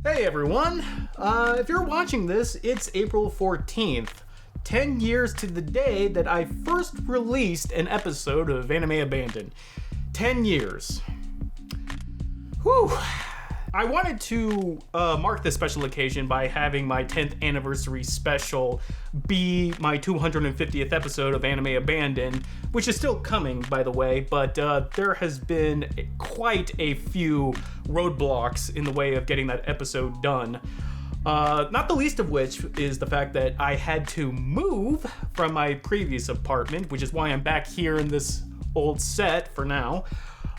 Hey everyone! If you're watching this, it's April 14th, 10 years to the day that I first released an episode of Anime Abandoned. 10 years. Whew! I wanted to mark this special occasion by having my 10th anniversary special be my 250th episode of Anime Abandoned, which is still coming, by the way, but there has been quite a few roadblocks in the way of getting that episode done. Not the least of which is the fact that I had to move from my previous apartment, which is why I'm back here in this old set for now.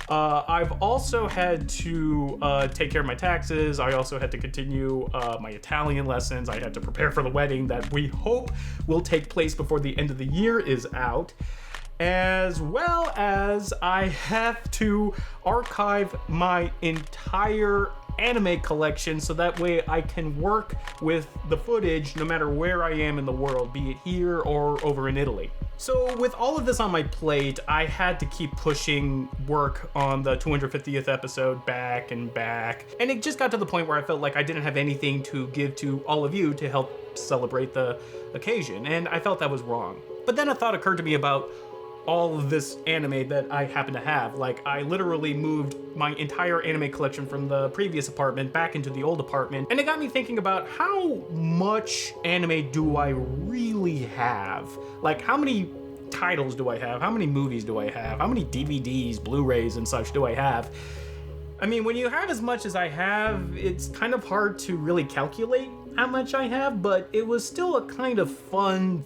I've also had to take care of my taxes. I also had to continue my Italian lessons. I had to prepare for the wedding that we hope will take place before the end of the year is out. As well as I have to archive my entire anime collection so that way I can work with the footage no matter where I am in the world, be it here or over in Italy. So with all of this on my plate, I had to keep pushing work on the 250th episode back and back, and it just got to the point where I felt like I didn't have anything to give to all of you to help celebrate the occasion, and I felt that was wrong. But then a thought occurred to me about all of this anime that I happen to have. Like, I literally moved my entire anime collection from the previous apartment back into the old apartment, and it got me thinking about how much anime do I really have? Like, how many titles do I have? How many movies do I have? How many DVDs, Blu-rays, and such do I have? I mean, when you have as much as I have, it's kind of hard to really calculate how much I have, but it was still a kind of fun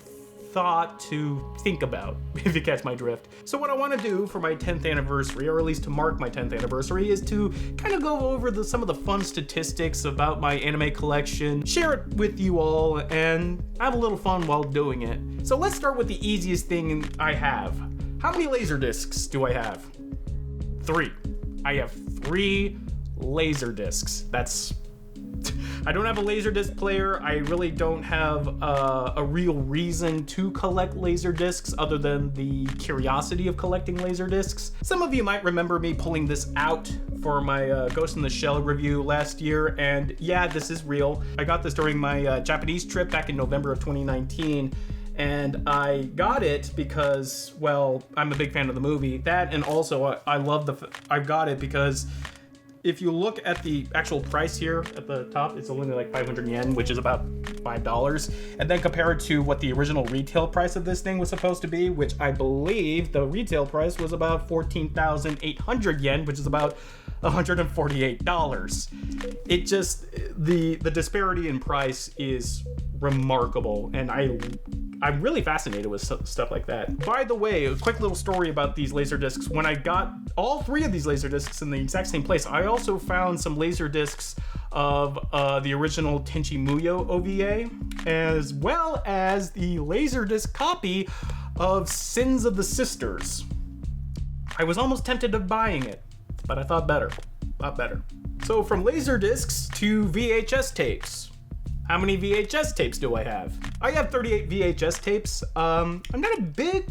thought to think about, if you catch my drift. So what I want to do for my 10th anniversary, or at least to mark my 10th anniversary, is to kind of go over some of the fun statistics about my anime collection, share it with you all, and have a little fun while doing it. So let's start with the easiest thing I have. How many laser discs do I have? 3. I have 3 laser discs. I don't have a Laserdisc player. I really don't have a real reason to collect Laserdiscs other than the curiosity of collecting Laserdiscs. Some of you might remember me pulling this out for my Ghost in the Shell review last year, and yeah, this is real. I got this during my Japanese trip back in November of 2019, and I got it because, well, I'm a big fan of the movie. That, and also I got it because if you look at the actual price here at the top, it's only like 500 yen, which is about $5. And then compare it to what the original retail price of this thing was supposed to be, which I believe the retail price was about 14,800 yen, which is about $148. It just, the disparity in price is remarkable, and I'm really fascinated with stuff like that. By the way, a quick little story about these Laserdiscs. When I got all 3 of these Laserdiscs in the exact same place, I also found some Laserdiscs of the original Tenchi Muyo OVA, as well as the Laserdisc copy of Sins of the Sisters. I was almost tempted of buying it, but I thought better. So from Laserdiscs to VHS tapes. How many VHS tapes do I have? I have 38 VHS tapes. I'm not a big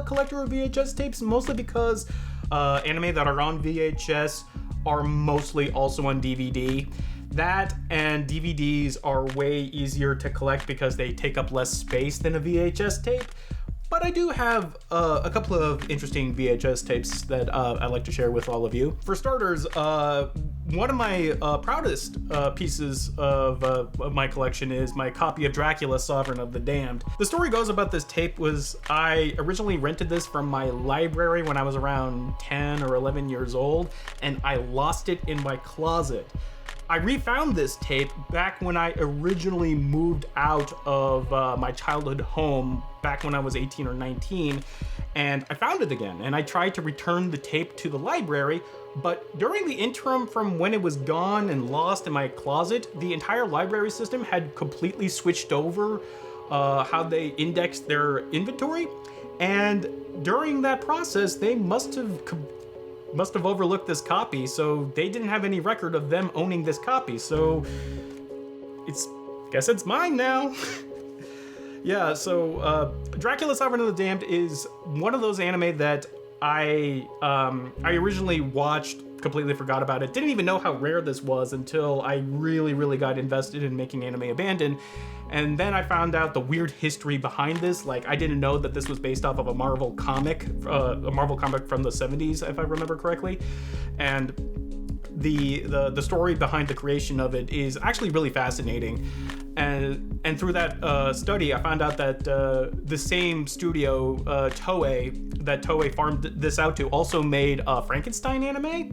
collector of VHS tapes, mostly because anime that are on VHS are mostly also on DVD. That and DVDs are way easier to collect because they take up less space than a VHS tape. But I do have a couple of interesting VHS tapes that I'd like to share with all of you. For starters, one of my proudest pieces of my collection is my copy of Dracula, Sovereign of the Damned. The story goes about this tape was I originally rented this from my library when I was around 10 or 11 years old, and I lost it in my closet. I refound this tape back when I originally moved out of my childhood home back when I was 18 or 19, and I found it again, and I tried to return the tape to the library, but during the interim from when it was gone and lost in my closet, the entire library system had completely switched over how they indexed their inventory, and during that process, they must have overlooked this copy, so they didn't have any record of them owning this copy, so guess it's mine now. Yeah, so Dracula Sovereign of the Damned is one of those anime that I originally watched completely forgot about it. Didn't even know how rare this was until I really got invested in making Anime Abandoned. And then I found out the weird history behind this. Like, I didn't know that this was based off of a Marvel comic from the 70s, if I remember correctly. And the story behind the creation of it is actually really fascinating. And through that study, I found out that the same studio, Toei, that Toei farmed this out to, also made a Frankenstein anime.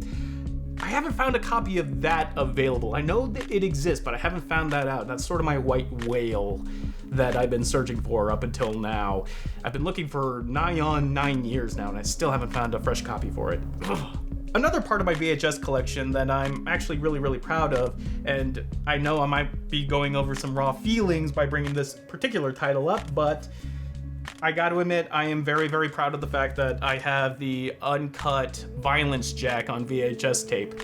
I haven't found a copy of that available. I know that it exists, but I haven't found that out. That's sort of my white whale that I've been searching for up until now. I've been looking for nigh on 9 years now, and I still haven't found a fresh copy for it. Ugh. Another part of my VHS collection that I'm actually really proud of, and I know I might be going over some raw feelings by bringing this particular title up, but I got to admit, I am very proud of the fact that I have the uncut Violence Jack on VHS tape.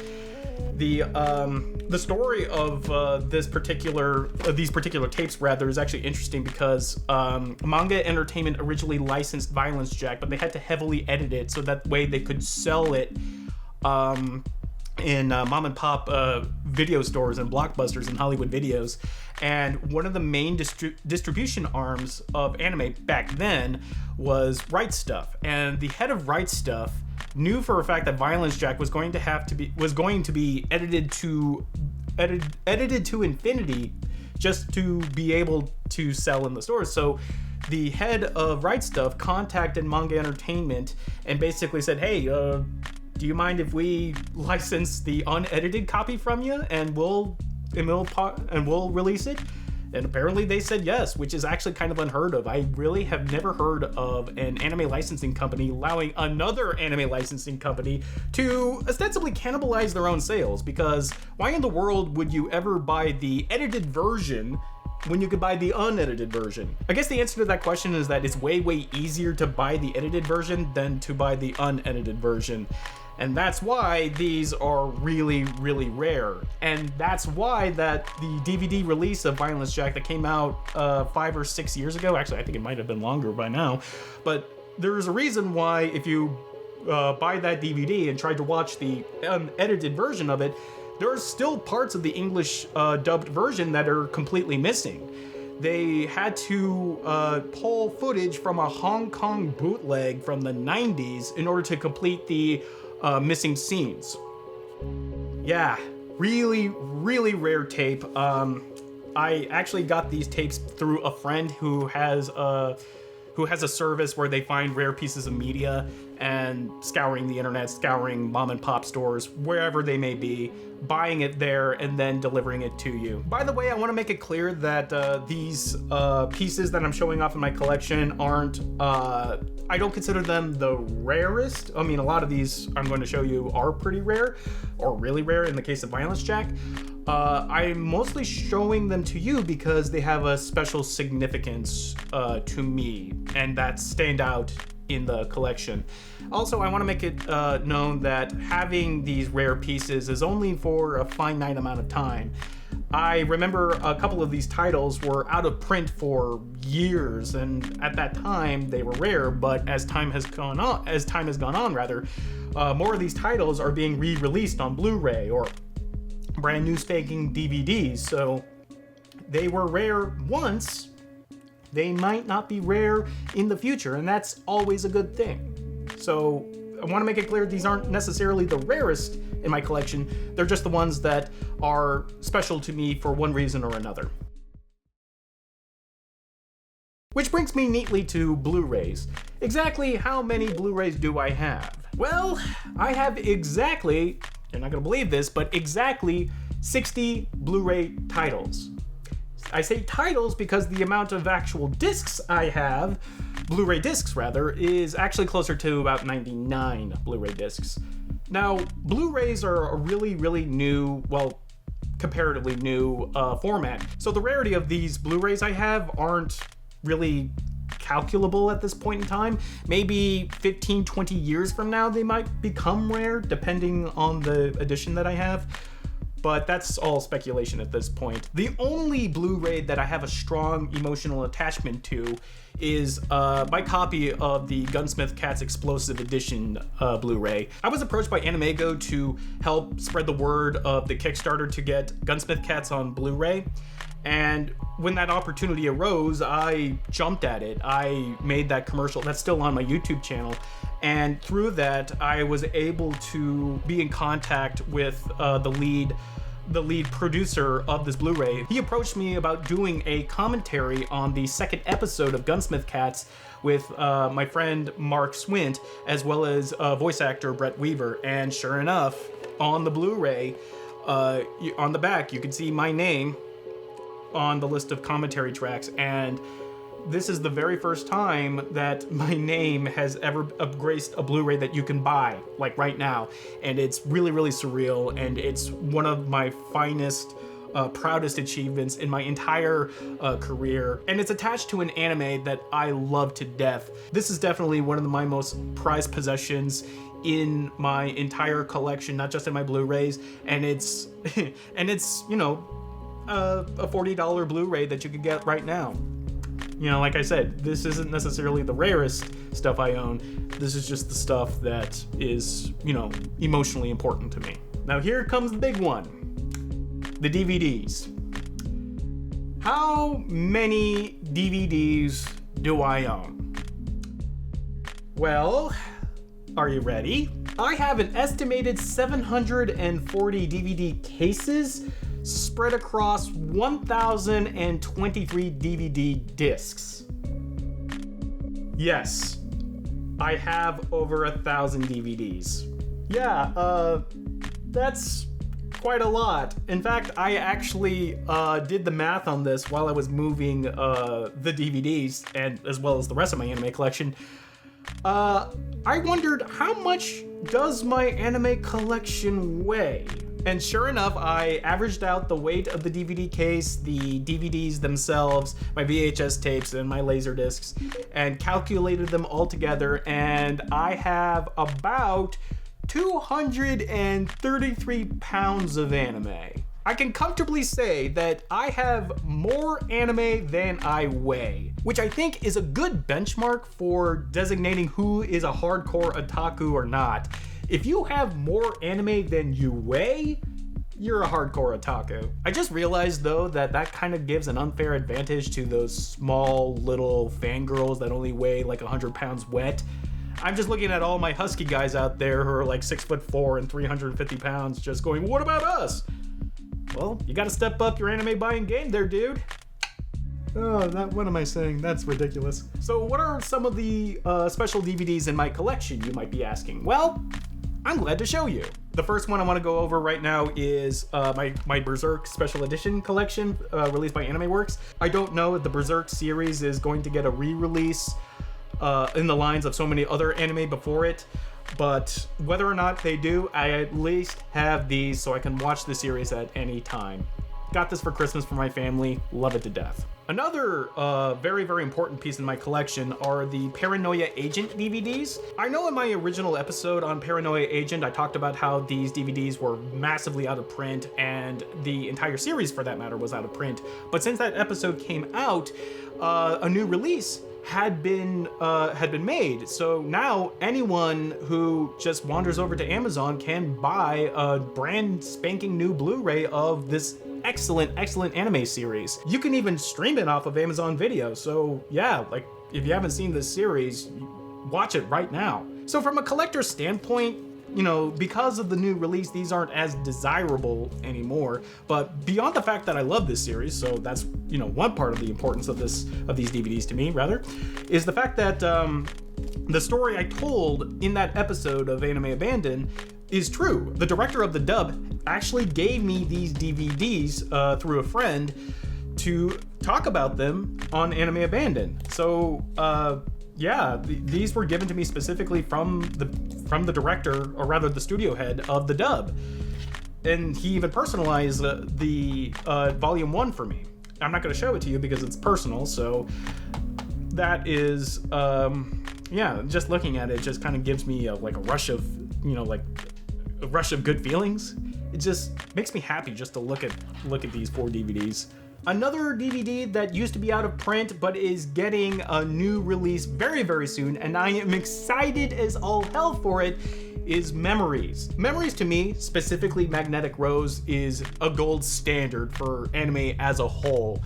The story of these particular tapes rather is actually interesting because Manga Entertainment originally licensed Violence Jack, but they had to heavily edit it so that way they could sell it in mom and pop video stores and Blockbusters and Hollywood Videos. And one of the main distribution arms of anime back then was Right Stuff. And the head of Right Stuff knew for a fact that Violence Jack was going to be edited to infinity just to be able to sell in the stores. So the head of Right Stuff contacted Manga Entertainment and basically said, hey, do you mind if we license the unedited copy from you and we'll release it? And apparently they said yes, which is actually kind of unheard of. I really have never heard of an anime licensing company allowing another anime licensing company to ostensibly cannibalize their own sales, because why in the world would you ever buy the edited version when you could buy the unedited version? I guess the answer to that question is that it's way easier to buy the edited version than to buy the unedited version. And that's why these are really rare. And that's why that the DVD release of Violence Jack that came out 5 or 6 years ago, actually I think it might have been longer by now, but there's a reason why if you buy that DVD and try to watch the unedited version of it, there are still parts of the English dubbed version that are completely missing. They had to pull footage from a Hong Kong bootleg from the 90s in order to complete the missing scenes. Yeah, really rare tape. I actually got these tapes through a friend who has a service where they find rare pieces of media and scouring the internet, scouring mom and pop stores, wherever they may be, buying it there and then delivering it to you. By the way, I want to make it clear that these pieces that I'm showing off in my collection aren't, I don't consider them the rarest. I mean, a lot of these I'm going to show you are pretty rare, or really rare in the case of Violence Jack. I'm mostly showing them to you because they have a special significance to me, and that stand out in the collection. Also, I want to make it known that having these rare pieces is only for a finite amount of time. I remember a couple of these titles were out of print for years, and at that time they were rare, but as time has gone on, more of these titles are being re-released on Blu-ray or brand new spanking DVDs. So they were rare once, they might not be rare in the future, and that's always a good thing. So I want to make it clear these aren't necessarily the rarest in my collection, they're just the ones that are special to me for one reason or another. Which brings me neatly to Blu-rays. Exactly how many Blu-rays do I have? Well, I have exactly, you're not gonna believe this, but exactly 60 Blu-ray titles. I say titles because the amount of actual discs I have, Blu-ray discs rather, is actually closer to about 99 Blu-ray discs. Now, Blu-rays are a really new, well, comparatively new format, so the rarity of these Blu-rays I have aren't really calculable at this point in time. Maybe 15-20 years from now they might become rare, depending on the edition that I have. but that's all speculation at this point. The only Blu-ray that I have a strong emotional attachment to is my copy of the Gunsmith Cats Explosive Edition Blu-ray. I was approached by AnimeGo to help spread the word of the Kickstarter to get Gunsmith Cats on Blu-ray. And when that opportunity arose, I jumped at it. I made that commercial. That's still on my YouTube channel. And through that, I was able to be in contact with the lead producer of this Blu-ray. He approached me about doing a commentary on the second episode of Gunsmith Cats with my friend Mark Swint, as well as voice actor Brett Weaver. And sure enough, on the Blu-ray, on the back, you can see my name on the list of commentary tracks, and this is the very first time that my name has ever graced a Blu-ray that you can buy, like right now. And it's really, really surreal, and it's one of my finest, proudest achievements in my entire career. And it's attached to an anime that I love to death. This is definitely one of my most prized possessions in my entire collection, not just in my Blu-rays. And it's, you know, a $40 Blu-ray that you could get right now. You know, like I said, this isn't necessarily the rarest stuff I own. This is just the stuff that is, you know, emotionally important to me. Now here comes the big one. The DVDs. How many DVDs do I own? Well, are you ready? I have an estimated 740 DVD cases spread across 1,023 DVD discs. Yes, I have over 1,000 DVDs. Yeah, that's quite a lot. In fact, I actually did the math on this while I was moving the DVDs, and as well as the rest of my anime collection. I wondered, how much does my anime collection weigh? And sure enough, I averaged out the weight of the DVD case, the DVDs themselves, my VHS tapes, and my Laserdiscs, and calculated them all together, and I have about 233 pounds of anime. I can comfortably say that I have more anime than I weigh, which I think is a good benchmark for designating who is a hardcore otaku or not. If you have more anime than you weigh, you're a hardcore otaku. I just realized though that kind of gives an unfair advantage to those small little fangirls that only weigh like 100 pounds wet. I'm just looking at all my husky guys out there who are like 6'4" and 350 pounds just going, what about us? Well, you gotta step up your anime buying game there, dude. Oh, what am I saying? That's ridiculous. So what are some of the special DVDs in my collection, you might be asking? Well, I'm glad to show you. The first one I want to go over right now is my Berserk Special Edition collection released by AnimeWorks. I don't know if the Berserk series is going to get a re-release in the lines of so many other anime before it, but whether or not they do, I at least have these so I can watch the series at any time. Got this for Christmas for my family, love it to death. Another very, very important piece in my collection are the Paranoia Agent DVDs. I know in my original episode on Paranoia Agent, I talked about how these DVDs were massively out of print, and the entire series for that matter was out of print. But since that episode came out, a new release had been made. So now anyone who just wanders over to Amazon can buy a brand spanking new Blu-ray of this excellent anime series. You can even stream it off of Amazon Video. So yeah, like if you haven't seen this series, watch it right now. So from a collector's standpoint, you know, because of the new release, these aren't as desirable anymore. But beyond the fact that I love this series, so that's, you know, one part of the importance of these DVDs to me, rather, is the fact that the story I told in that episode of Anime Abandoned is true. The director of the dub actually gave me these DVDs through a friend to talk about them on Anime Abandoned. So yeah, these were given to me specifically from the director, or rather the studio head of the dub, and he even personalized the volume 1 for me. I'm not going to show it to you because it's personal, so that is yeah, just looking at it just kind of gives me like a rush of, you know, like a rush of good feelings, It just makes me happy just to look at these 4 DVDs. Another DVD that used to be out of print but is getting a new release very, very soon, and I am excited as all hell for it, is Memories. Memories to me, specifically Magnetic Rose, is a gold standard for anime as a whole.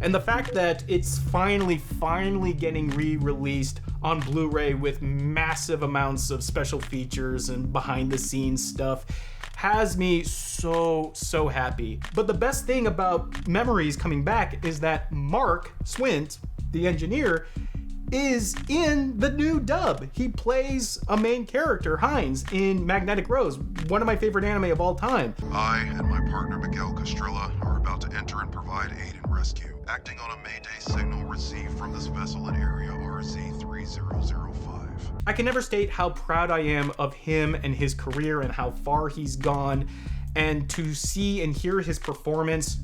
And the fact that it's finally getting re-released on Blu-ray with massive amounts of special features and behind-the-scenes stuff has me so happy. But the best thing about Memories coming back is that Mark Swint, the engineer, is in the new dub. He plays a main character, Heinz, in Magnetic Rose, one of my favorite anime of all time. I and my partner Miguel Castrilla are about to enter and provide aid and rescue, acting on a Mayday signal received from this vessel in area RZ3005. I can never state how proud I am of him and his career and how far he's gone, and to see and hear his performance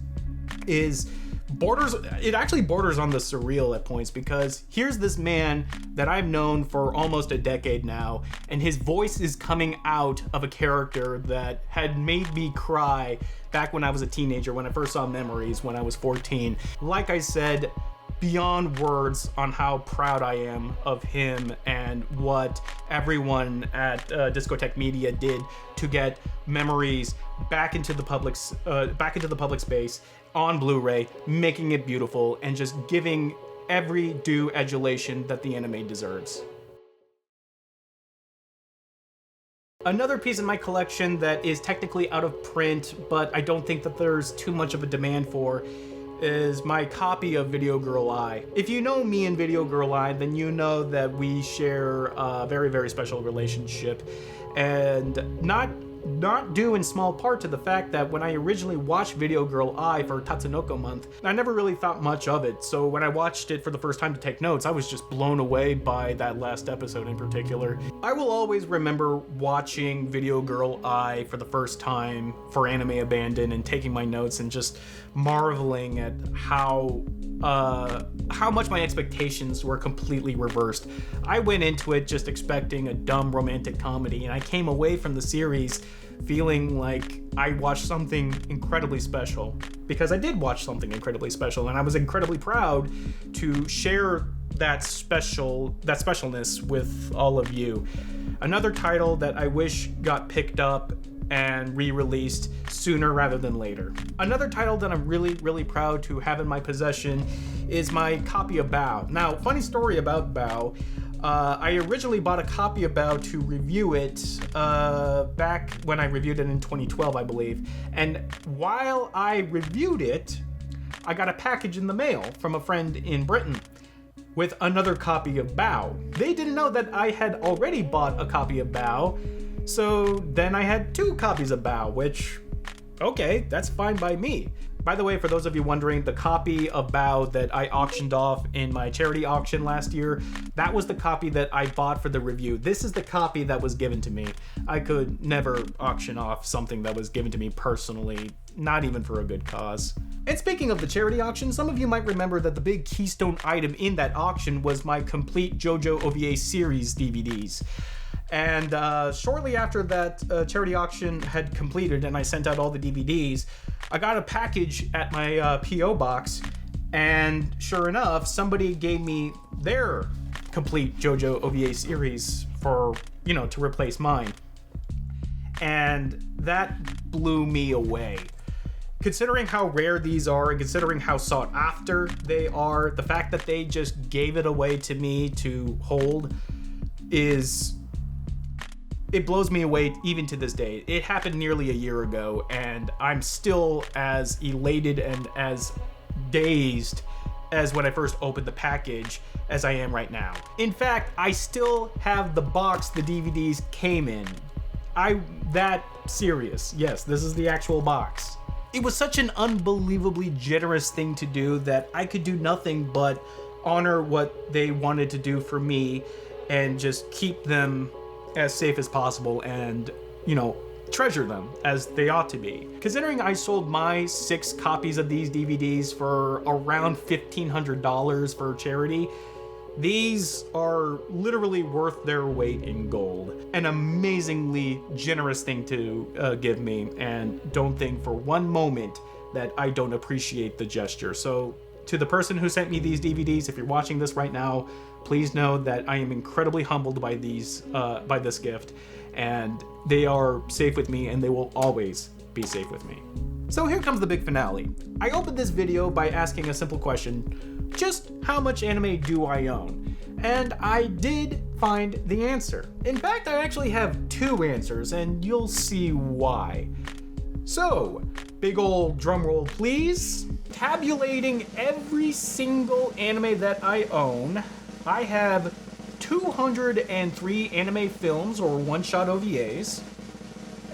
actually borders on the surreal at points, because here's this man that I've known for almost a decade now, and his voice is coming out of a character that had made me cry back when I was a teenager, when I first saw Memories when I was 14. Like I said, beyond words on how proud I am of him and what everyone at Discotheque Media did to get Memories back into the public space on Blu-ray, making it beautiful and just giving every due adulation that the anime deserves. Another piece in my collection that is technically out of print, but I don't think that there's too much of a demand for, is my copy of Video Girl Eye. If you know me and Video Girl Eye, then you know that we share a very, very special relationship, and not due in small part to the fact that when I originally watched Video Girl Eye for Tatsunoko Month, I never really thought much of it. So when I watched it for the first time to take notes, I was just blown away by that last episode in particular. I will always remember watching Video Girl Eye for the first time for Anime Abandon and taking my notes and just marveling at how much my expectations were completely reversed. I went into it just expecting a dumb romantic comedy, and I came away from the series feeling like I watched something incredibly special, because I did watch something incredibly special, and I was incredibly proud to share that specialness with all of you. Another title that I wish got picked up and re-released sooner rather than later. Another title that I'm really, really proud to have in my possession is my copy of Bao. Now, funny story about Bao. I originally bought a copy of Bao to review it back when I reviewed it in 2012, I believe. And while I reviewed it, I got a package in the mail from a friend in Britain with another copy of Bao. They didn't know that I had already bought a copy of Bao, so then I had 2 copies of Bao, which, okay, that's fine by me. By the way, for those of you wondering, the copy of Bao that I auctioned off in my charity auction last year, that was the copy that I bought for the review. This is the copy that was given to me. I could never auction off something that was given to me personally, not even for a good cause. And speaking of the charity auction, some of you might remember that the big keystone item in that auction was my complete JoJo OVA series DVDs. And shortly after that charity auction had completed and I sent out all the DVDs, I got a package at my P.O. box, and sure enough, somebody gave me their complete JoJo OVA series for, to replace mine. And that blew me away. Considering how rare these are and considering how sought after they are, the fact that they just gave it away to me to hold it blows me away even to this day. It happened nearly a year ago, and I'm still as elated and as dazed as when I first opened the package as I am right now. In fact, I still have the box the DVDs came in. That serious. Yes, this is the actual box. It was such an unbelievably generous thing to do that I could do nothing but honor what they wanted to do for me and just keep them as safe as possible and, treasure them as they ought to be. Considering I sold my 6 copies of these DVDs for around $1,500 for charity, These are literally worth their weight in gold. An amazingly generous thing to give me, and don't think for one moment that I don't appreciate the gesture. So to the person who sent me these DVDs, if you're watching this right now, please know that I am incredibly humbled by this gift, and they are safe with me, and they will always be safe with me. So here comes the big finale. I opened this video by asking a simple question: just how much anime do I own? And I did find the answer. In fact, I actually have two answers, and you'll see why. So, big ol' drum roll please. Tabulating every single anime that I own, I have 203 anime films or one-shot OVAs,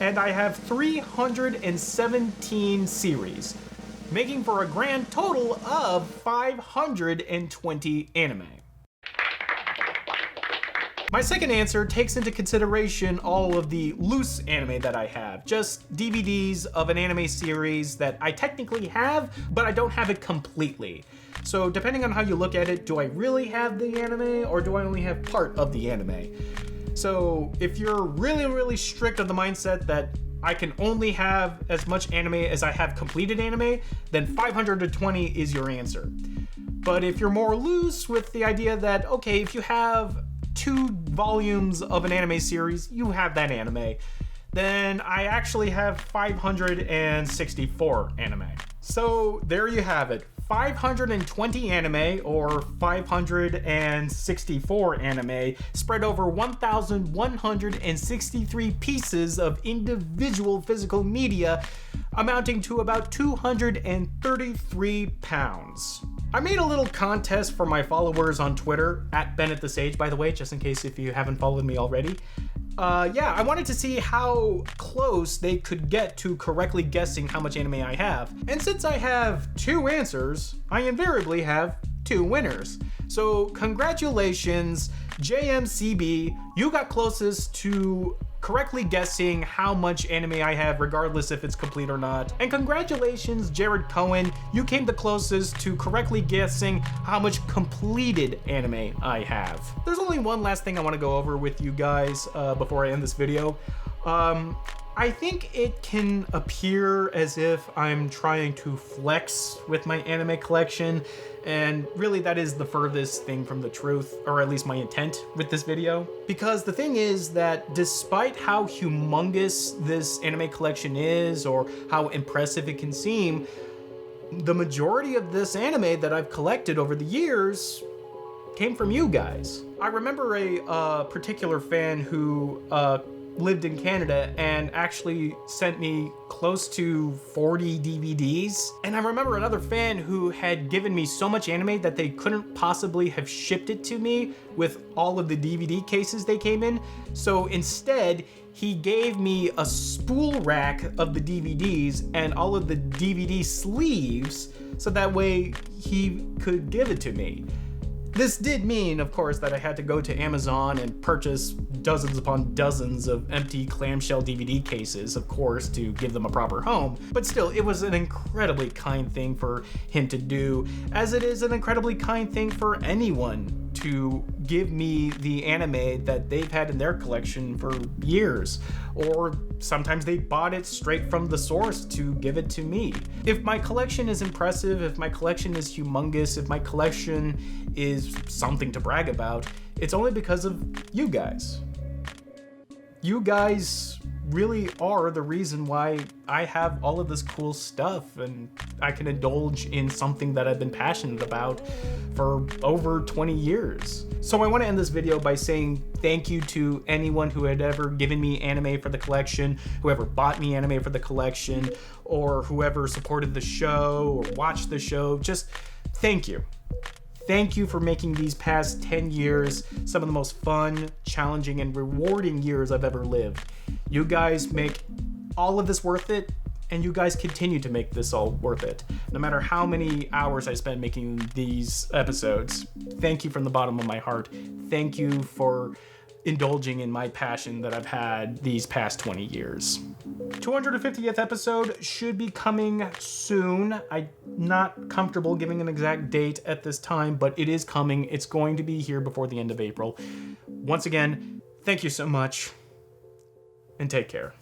and I have 317 series, making for a grand total of 520 anime. My second answer takes into consideration all of the loose anime that I have, just DVDs of an anime series that I technically have, but I don't have it completely. So depending on how you look at it, do I really have the anime or do I only have part of the anime? So if you're really strict on the mindset that I can only have as much anime as I have completed anime, then 520 is your answer. But if you're more loose with the idea that, okay, if you have 2 volumes of an anime series, you have that anime, then I actually have 564 anime. So there you have it. 520 anime or 564 anime spread over 1,163 pieces of individual physical media, amounting to about 233 pounds. I made a little contest for my followers on Twitter, @BennettTheSage, by the way, just in case if you haven't followed me already. I wanted to see how close they could get to correctly guessing how much anime I have. And since I have 2 answers, I invariably have 2 winners. So congratulations, JMCB, you got closest to correctly guessing how much anime I have, regardless if it's complete or not. And congratulations, Jared Cohen, you came the closest to correctly guessing how much completed anime I have. There's only one last thing I want to go over with you guys before I end this video. I think it can appear as if I'm trying to flex with my anime collection, and really that is the furthest thing from the truth, or at least my intent with this video. Because the thing is that despite how humongous this anime collection is, or how impressive it can seem, the majority of this anime that I've collected over the years came from you guys. I remember a particular fan who lived in Canada and actually sent me close to 40 DVDs. And I remember another fan who had given me so much anime that they couldn't possibly have shipped it to me with all of the DVD cases they came in. So instead, he gave me a spool rack of the DVDs and all of the DVD sleeves so that way he could give it to me. This did mean, of course, that I had to go to Amazon and purchase dozens upon dozens of empty clamshell DVD cases, of course, to give them a proper home. But still, it was an incredibly kind thing for him to do, as it is an incredibly kind thing for anyone to give me the anime that they've had in their collection for years. Or sometimes they bought it straight from the source to give it to me. If my collection is impressive, if my collection is humongous, if my collection is something to brag about, it's only because of you guys. You guys really are the reason why I have all of this cool stuff and I can indulge in something that I've been passionate about for over 20 years. So I want to end this video by saying thank you to anyone who had ever given me anime for the collection, whoever bought me anime for the collection, or whoever supported the show or watched the show. Just thank you. Thank you for making these past 10 years some of the most fun, challenging, and rewarding years I've ever lived. You guys make all of this worth it, and you guys continue to make this all worth it. No matter how many hours I spend making these episodes, thank you from the bottom of my heart. Thank you for indulging in my passion that I've had these past 20 years. 250th episode should be coming soon. I'm not comfortable giving an exact date at this time, but it is coming. It's going to be here before the end of April. Once again, thank you so much, and take care.